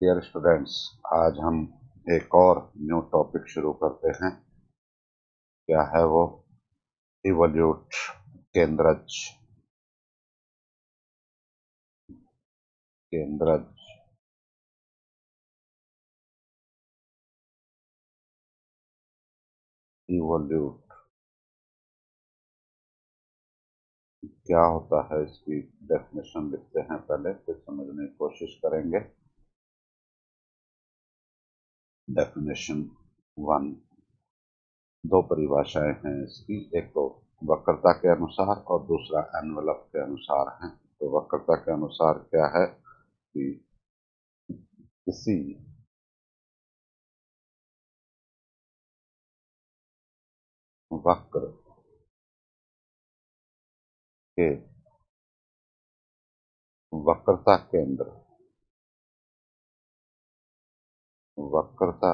Dear students, आज हम एक और न्यू टॉपिक शुरू करते हैं। क्या है वो? इवोल्यूट केंद्रज। केंद्रज इवोल्यूट क्या होता है, इसकी डेफिनेशन लिखते हैं पहले, फिर समझने की कोशिश करेंगे। Definition one. दो परिभाषाएं हैं इसकी, एक तो वक्रता के अनुसार और दूसरा एनवेलप के अनुसार है। तो वक्रता के अनुसार क्या है कि किसी वक्र के वक्रता केंद्र वक्रता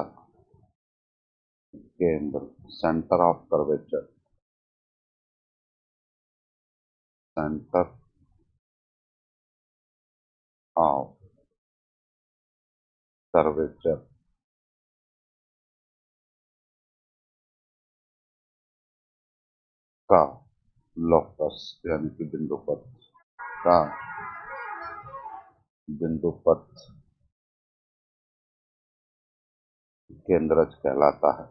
केंद्र centre of curvature centre of curvature का लोकस यानी कि का बिंदुपथ केंद्रज कहलाता है।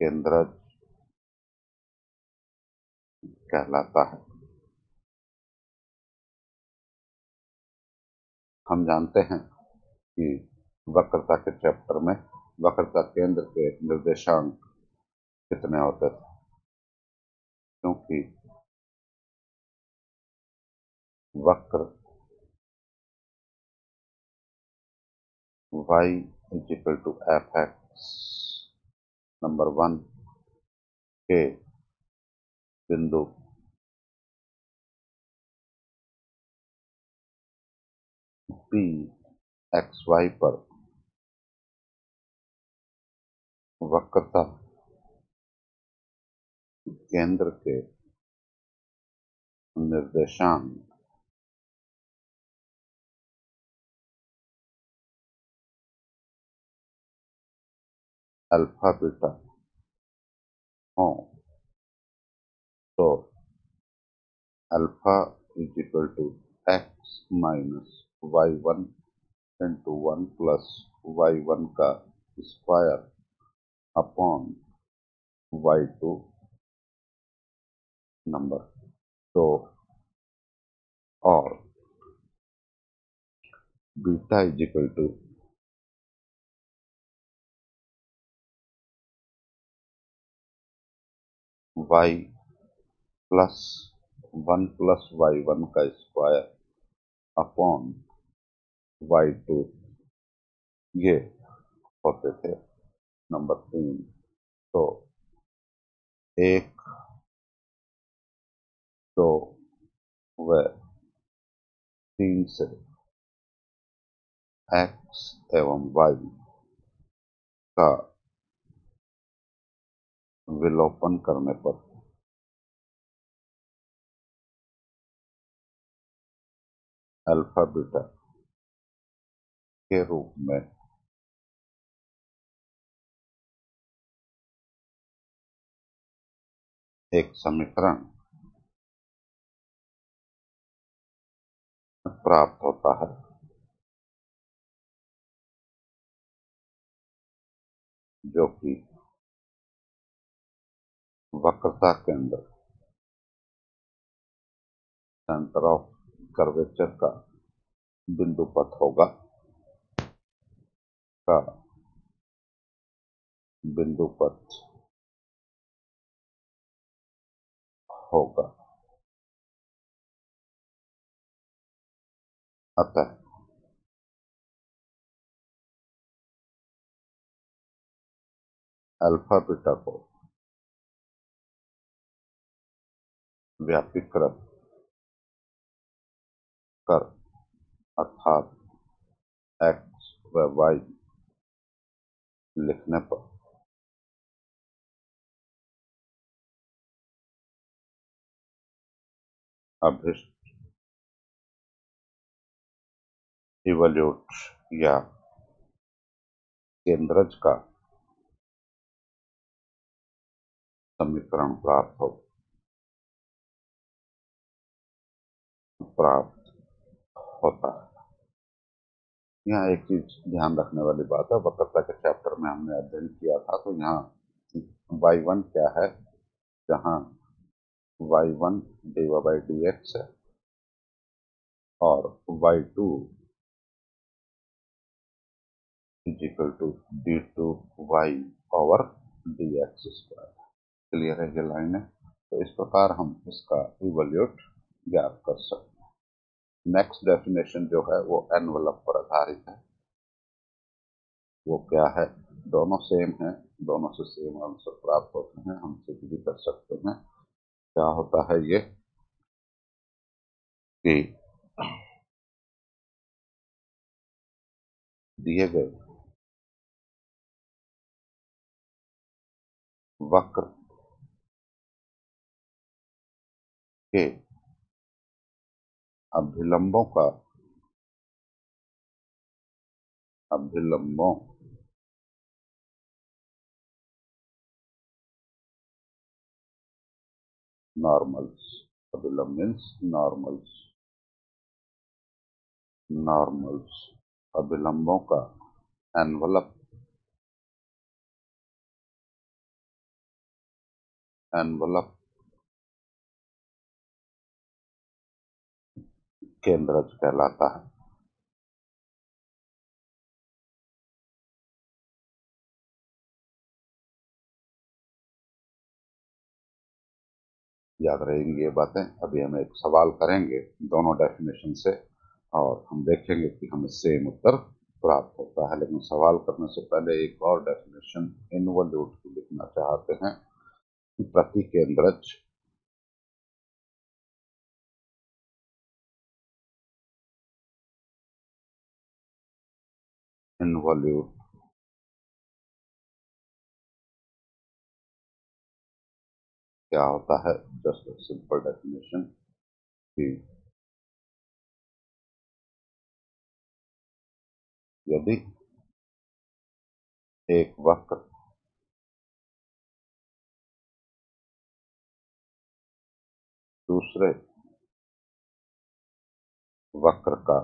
केंद्रज कहलाता है। हम जानते हैं कि वक्रता के चैप्टर में वक्रता केंद्र के निर्देशांक कितने होते थे, क्योंकि वक्र y is equal to f x number one के बिंदु पी एक्स वाई पर वक्रता केंद्र के निर्देशांक अल्फा बीटा हो तो alpha is equal to x minus y one into one plus y one का square upon y two number. तो और beta is equal to y plus y one का स्क्वायर अपॉन वाई टू, ये होते थे number तीन। तो एक, दो व तीन से एक्स एवं वाई का विलोपन करने पर अल्फा बीटा के रूप में एक समीकरण प्राप्त होता है, जो कि वक्रता केंद्र सेंटर ऑफ कर्वेचर का बिंदुपथ का बिंदुपथ होगा। अतः अल्फा बीटा को व्यापीकृत कर अर्थात एक्स व वाई लिखने पर अभिष्ट इवोल्यूट या केंद्रज का समीकरण प्राप्त होता है। यहाँ एक चीज ध्यान रखने वाली बात है, वक्रता के चैप्टर में हमने अध्ययन किया था, तो यहाँ y1 क्या है, जहाँ y1 dy by dx है और y2 is equal to d2y over dx square. Clear है ये लाइन है? तो इस प्रकार हम इसका इवोल्यूट ज्ञात कर सकते हैं। नेक्स्ट डेफिनेशन जो है वो एनवलप पर आधारित है। वो क्या है? दोनों सेम है, दोनों से सेम आंसर प्राप्त होते हैं, हम सिद्ध भी कर सकते हैं। क्या होता है ये कि दिए गए वक्र के अभिलंबों नॉर्मल्स, अभिलंब मीन्स नॉर्मल्स अभिलंबों का एनवलप केंद्रज कहलाता है। याद रहेंगी ये बातें। अभी हम एक सवाल करेंगे दोनों डेफिनेशन से और हम देखेंगे कि हमें सेम उत्तर प्राप्त होता है। लेकिन सवाल करने से पहले एक और डेफिनेशन इनवोल्यूट की लिखना चाहते हैं। प्रतिकेंद्रज इनवोल्यूट क्या होता है? जस्ट सिंपल डेफिनेशन कि यदि एक वक्र दूसरे वक्र का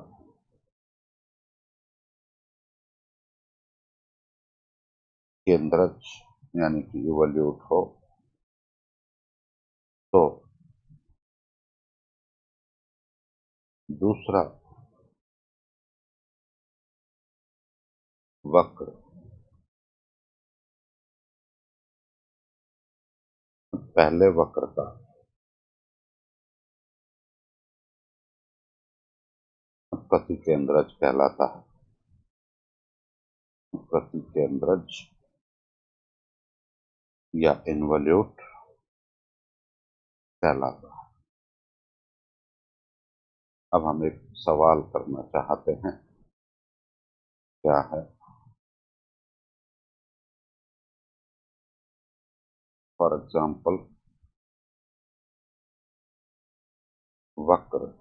केंद्रज यानी कि इवोल्यूट हो तो दूसरा वक्र पहले वक्र का प्रतिकेंद्रज कहलाता है। प्रतिकेंद्रज या इनवोल्यूट कहलाता है। अब हम एक सवाल करना चाहते हैं। क्या है? फॉर एग्जाम्पल, वक्र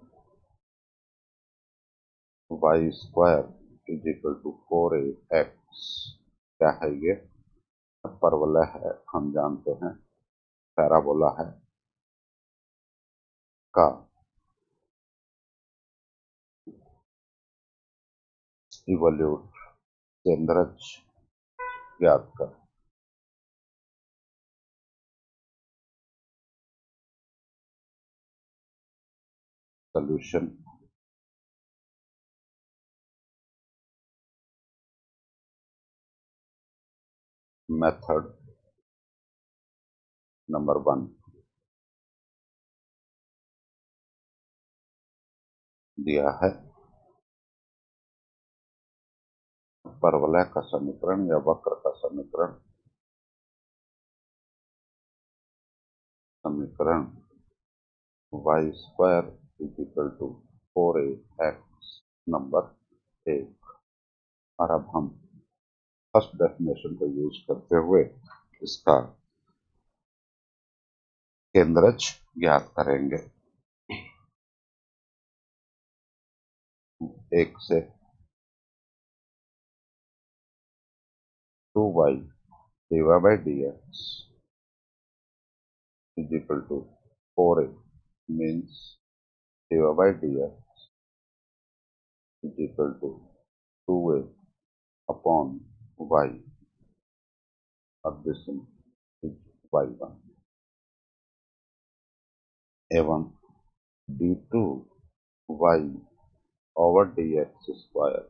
y square is equal to 4ax क्या है ये? परवलय है, हम जानते हैं। पैराबोला है का इवोल्यूट केंद्रज ज्ञात कर। सॉल्यूशन मेथड नंबर 1 दिया है। परवलय का समीकरण या वक्र का समीकरण y square is equal to 4ax number 1। और अब हम फर्स्ट डेफिनेशन को यूज करते हुए इसका केंद्रज ज्ञात करेंगे। 1 से 2y divided by dx is equal to 4a, means divided by dx is equal to 2a upon y, or this is y1, एवं d2y over dx square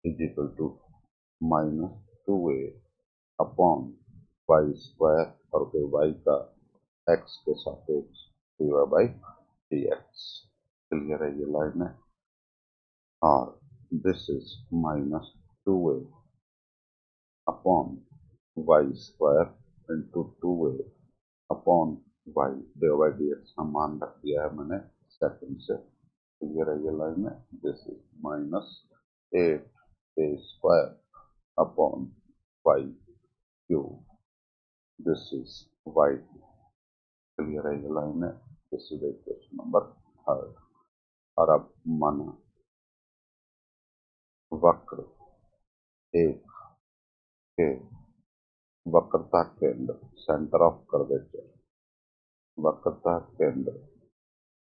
is equal to minus 2a upon y square और फिर y का x के सापेक्ष divide by dx। Clear है ये line है। और this is minus 2a upon y square into 2a upon y divide by dx का मान रख दिया है मैंने सेकंड से। क्लियर है ये लाइन है। This is minus 8a square upon y cube, this is y. Clear है ये लाइन है। This is equation number third. और अब माना वक्र एक के वक्रता केंद्र सेंटर ऑफ कर्वेचर, वक्रता केंद्र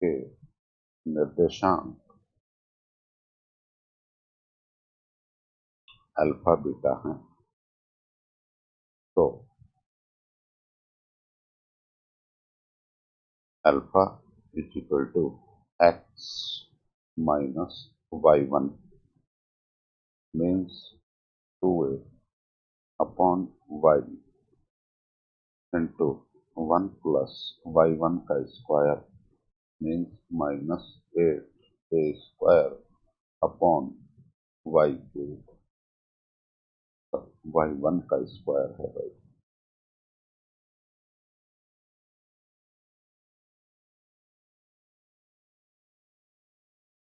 के निर्देशांक अल्फा बीटा हैं, तो alpha is equal to x minus y1 means 2a upon y into 1 plus y1 का square means minus 8a square upon y cube. y1 का स्क्वायर है भाई।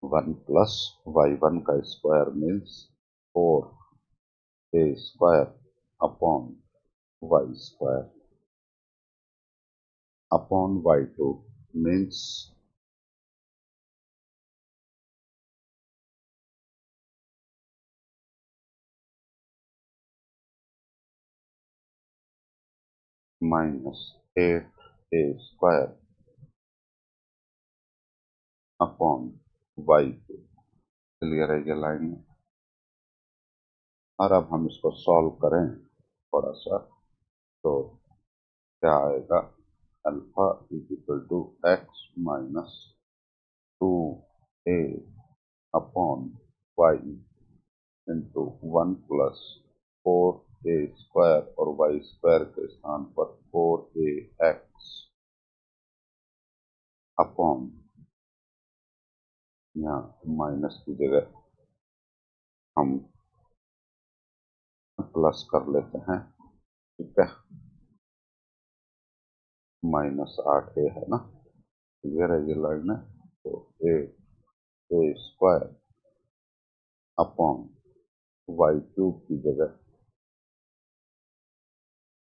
1 प्लस y1 का square means 4a square upon y square upon y2 means minus 8a square upon y2। Clear है ये line में। और अब हम इसको सॉल्व करें थोड़ा सा, तो क्या आएगा, alpha is equal to x minus 2a upon y into 1 plus 4a square और y स्क्वायर के स्थान पर 4ax अपॉन, यहाँ माइनस की जगह हम प्लस कर लेते हैं, ठीक है, माइनस 8a है ना। क्लियर है ये लाइन है। तो a square upon y cube की जगह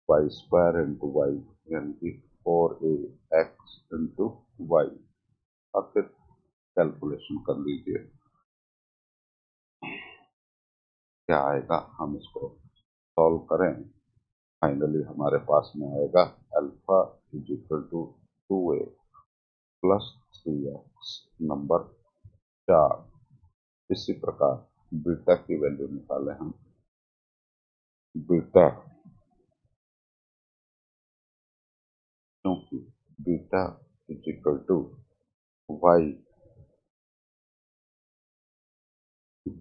y स्क्वायर इंटू y, यानी कि 4ax इंटू y। अब फिर कैलकुलेशन कर लीजिए क्या आएगा। हम इसको सॉल्व करें, फाइनली हमारे पास में आएगा alpha is equal to 2a plus 3x number 4। इसी प्रकार बीटा की वैल्यू निकालें हम। बीटा, क्योंकि beta is equal to y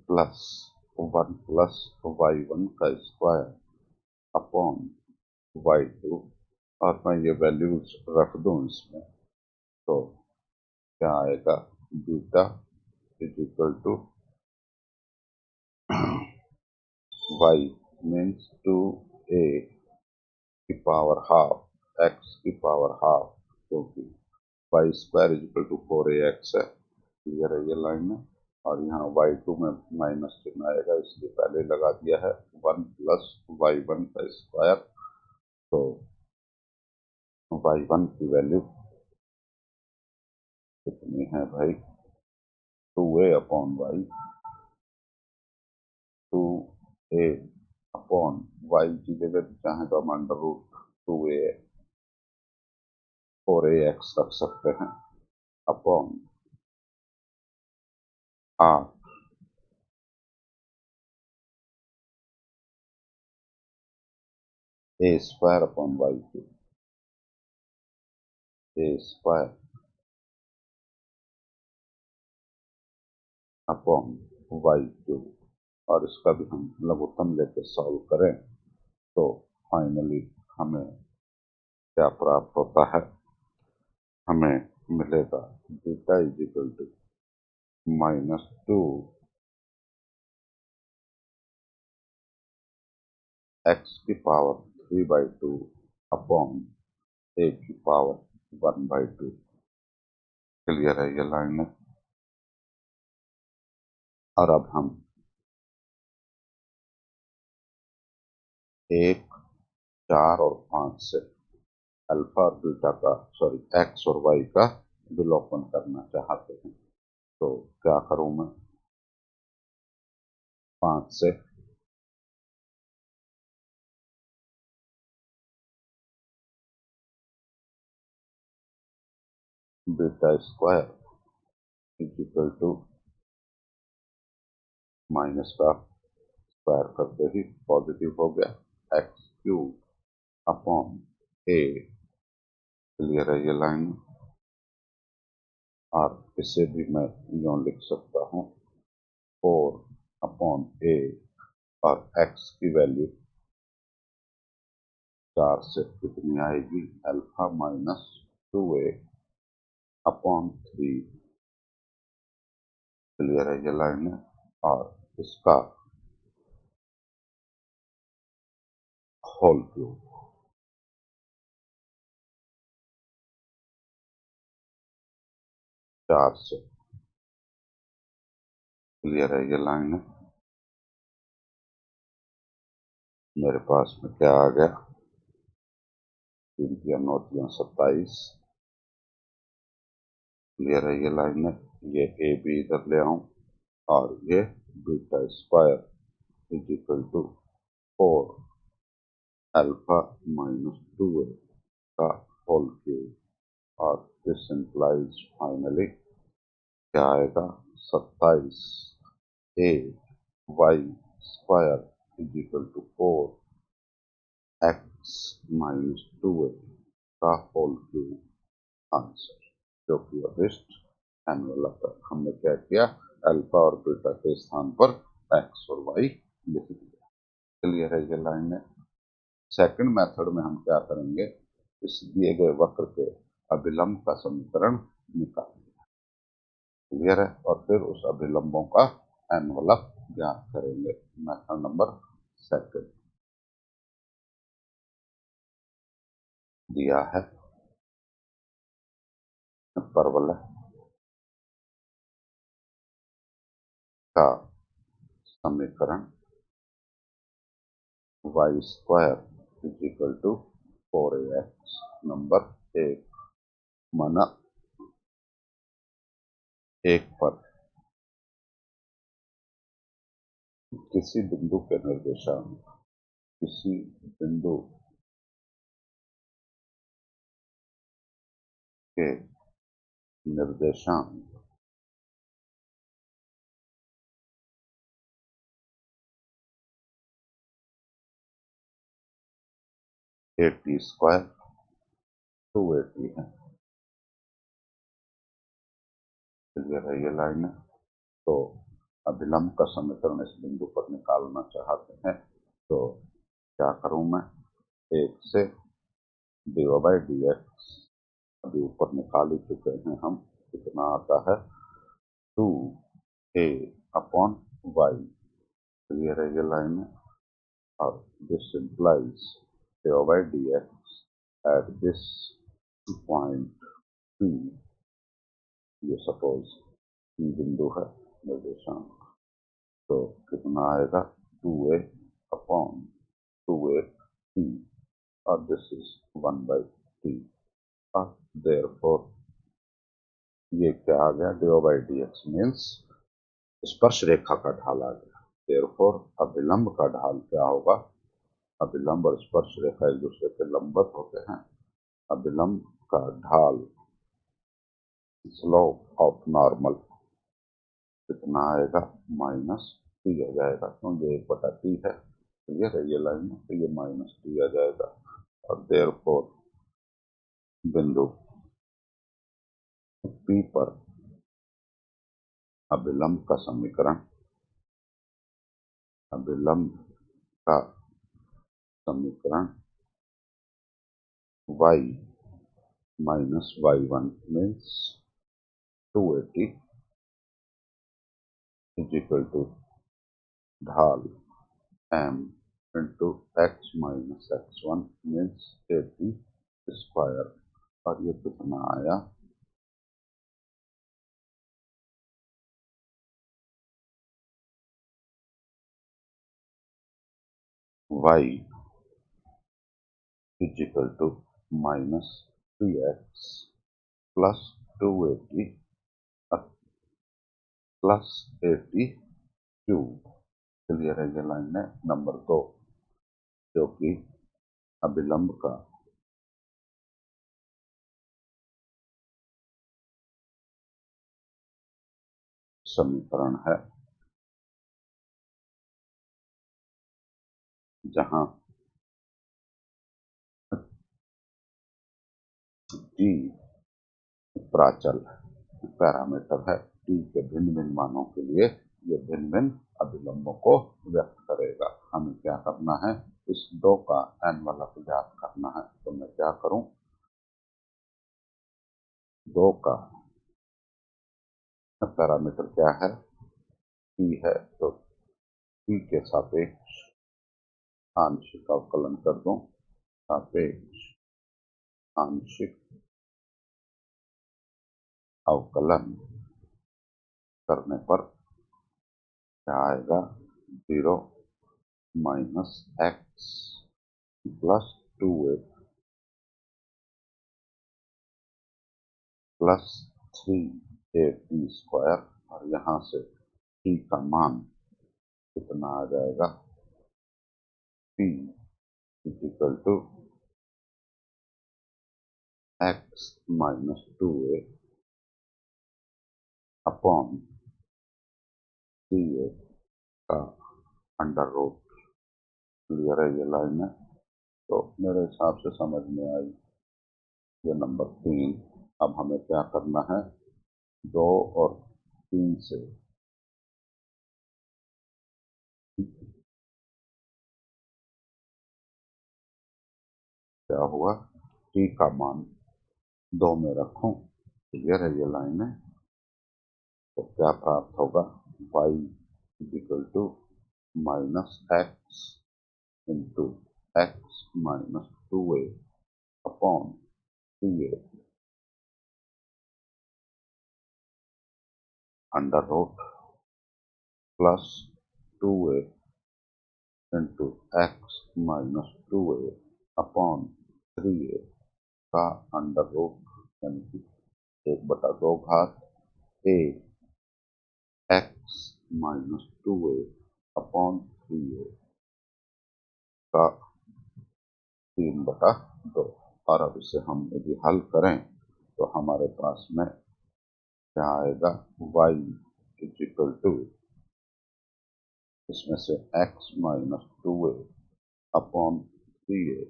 plus 1 plus y1 का स्क्वायर अपॉन y2, और मैं ये वैल्यूज रख दूं इसमें, तो क्या आएगा, beta is equal to y means 2a की पावर हाफ x की पावर हाफ, क्योंकि y square is equal to 4ax है। क्लियर है ये लाइन में। और यहाँ y2 में माइनस चिन्ह आएगा, इसलिए पहले लगा दिया है 1 प्लस y1 का स्क्वायर। तो y1 की वैल्यू कितनी है भाई, 2a अपॉन y ए अपॉन वाई की जगह चाहे तो हम अंडर रूट 2a 4ax रख सकते हैं upon r a square upon y cube a square upon y cube और इसका भी हम लघुत्तम लेके सॉल्व करें तो फाइनली हमें क्या प्राप्त होता है, हमें मिलेगा beta is equal to -2 x की पावर 3/2 अपॉन ए की पावर 1/2। क्लियर है ये लाइन? और अब हम 1, 4 और 5 से अल्फा और बीटा का एक्स और वाई का विलोपन करना चाहते हैं तो क्या करूं मैं? 5 से beta square is equal to minus का स्क्वायर करते ही पॉजिटिव हो गया x cube upon a. Clear है ये लाइन? और इसे भी मैं यूं लिख सकता हूँ 4/a और x की वैल्यू 4 से कितनी आएगी? Alpha minus 2a upon 3। Clear है ये लाइन है? और इसका होल क्यूब 4 से। क्लियर है ये लाइन है? मेरे पास में क्या आ गया? 3 9 27। क्लियर है ये लाइन है? ये ए बी इधर ले आऊं और ये beta square is equal to 4 alpha minus 2a का होल क्यूब और दिस इंप्लाइज फाइनली क्या आएगा? 27 a y square is equal to 4 x minus 2a का होल क्यूब आंसर, जो कि अबिस्ट एनवेलप है। हमने क्या किया? अल्फा और बीटा के स्थान पर एक्स और वाई लिख दिया। क्लियर है ये लाइन है? सेकंड मेथड में हम क्या करेंगे? इस दिए गए वक्र के अभिलंब का समीकरण निकालेंगे। क्लियर है? और फिर उस अभिलंबों का एनवलप ज्ञात करेंगे। मेथड नंबर सेकंड दिया है परवलय का समीकरण y square is equal to 4ax। Number 1, माना 1 पर किसी बिंदु के निर्देशांक, किसी बिंदु के निर्देशांक a स्क्वायर 2a है। क्लियर है ये लाइन है? तो अभिलंब का समीकरण इस बिंदु पर निकालना चाहते हैं तो क्या करूं मैं? 1 से dy/dx अभी ऊपर निकाल ही चुके हैं हम। कितना आता है? 2a upon Y. क्लियर है ये लाइन है? और this implies dy/dx at this point P, ये सपोज P बिंदु है निर्देशांक, तो कितना आएगा? 2a अपॉन 2a t और दिस इज 1/t। और देयरफॉर ये क्या आ गया? dy/dx मीन्स स्पर्श रेखा का ढाल आ गया। देयरफॉर अभिलंब का ढाल क्या होगा? अभिलंब और स्पर्श रेखा एक दूसरे के लंबवत होते हैं। अभिलंब का ढाल स्लोप ऑफ नॉर्मल कितना आएगा? -t आ जाएगा, क्योंकि 1/t है। क्लियर है ये लाइन में, तो ये -t आ जाएगा। और देयरफॉर बिंदु P पर अभिलंब का समीकरण, अभिलंब का समीकरण y minus y1 means 280 is equal to ढाल m into x minus x1 means 80 square. और ये कितना आया? y is equal to -3x plus 280 plus 82। Clear है ये लाइन है नंबर 2, जो कि अभिलंब का समीकरण है, जहां t प्राचल पैरामीटर है। t के भिन्न भिन्न मानों के लिए ये भिन्न भिन्न अभिलंबों को व्यक्त करेगा। हमें क्या करना है? इस 2 का एनवलप ज्ञात करना है। तो मैं क्या करूं? 2 का पैरामीटर क्या है? t है, तो t के सापेक्ष आंशिक अवकलन कर दूं। सापेक्ष आंशिक अवकलन करने पर क्या आएगा? 0 minus x plus 2x plus 3ab square. और यहाँ से t का मान कितना आ जाएगा? p is equal to x minus 2a upon 3a का अंडर रूट। क्लियर है ये लाइन है? तो मेरे हिसाब से समझ में आई ये नंबर 3। अब हमें क्या करना है? 2 और 3 से क्या हुआ? t का मान 2 में रखूं। क्लियर है ये लाइन है? तो क्या प्राप्त होगा? y is equal to minus x into x minus 2a upon 3a under root plus 2a into x minus 2a upon 3a का अंडर रूट, यानी कि 1/2 घात a x minus 2a upon 3a का 3/2। और अब इसे हम यदि हल करें तो हमारे पास में क्या आएगा? y इज इक्वल टू, इसमें से x minus 2a upon 3a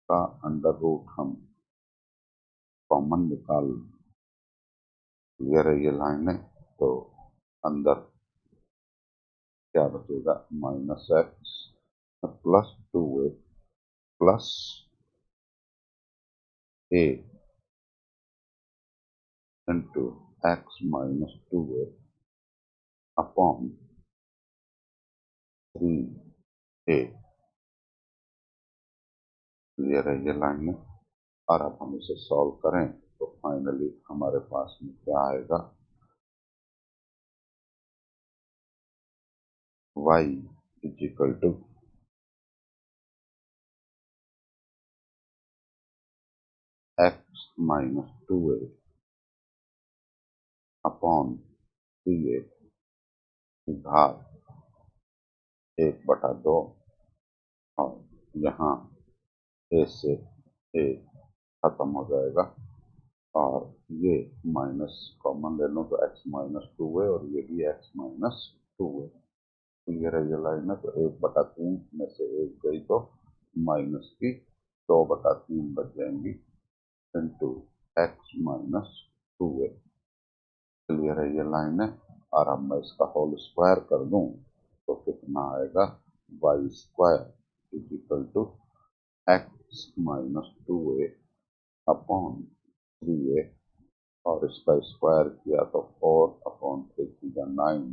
का अंडर रूट हम कॉमन निकाल। क्लियर है ये लाइन है? तो अंदर क्या बचेगा? Minus x plus 2a plus a into x minus 2a upon 3a। Clear है ये लाइन में? और अब हम इसे सॉल्व करें तो फाइनली हमारे पास में क्या आएगा? y is equal to x minus 2a upon 3a घात 1/2 और यहाँ ए से ए खत्म हो जाएगा और ये माइनस कॉमन ले लूँ तो x-2 है और ये भी x-2 है। क्लियर है ये लाइन है। तो 1/3 में से 1 गई तो माइनस की 2/3 बच जाएंगी इंटू x-2 है। क्लियर है ये लाइन है। और अब मैं इसका होल स्क्वायर कर दूं तो कितना आएगा y² is equal to x-2a upon 3a और इसका स्क्वायर किया तो 4/3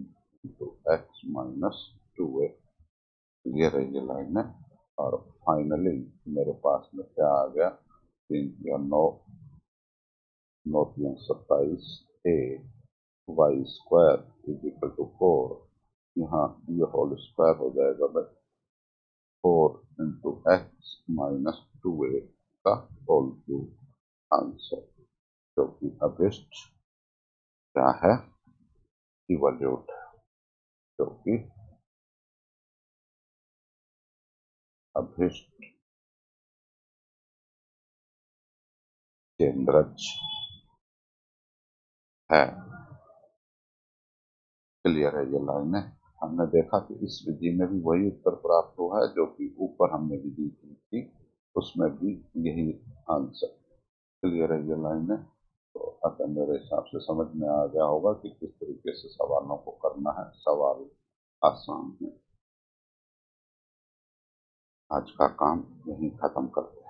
इंटू x-2a। क्लियर है ये लाइन है। और फाइनली मेरे पास में क्या आ गया, 3 9 3 27 a y² is equal to 4। यहाँ ये होल स्क्वायर हो जाएगा भाई 4 इंटू x-2a का होल क्यूब आंसर, जो कि अभिष्ट क्या है, इवोल्यूट, जो कि अभिष्ट केंद्रज है। क्लियर है ये लाइन है। हमने देखा कि इस विधि में भी वही उत्तर प्राप्त हुआ है जो कि ऊपर हमने विधि की थी, उसमें भी यही आंसर। क्लियर है ये लाइन है। तो अतः मेरे हिसाब से समझ में आ गया होगा कि किस तरीके से सवालों को करना है। सवाल आसान है। आज का काम यहीं खत्म करते हैं।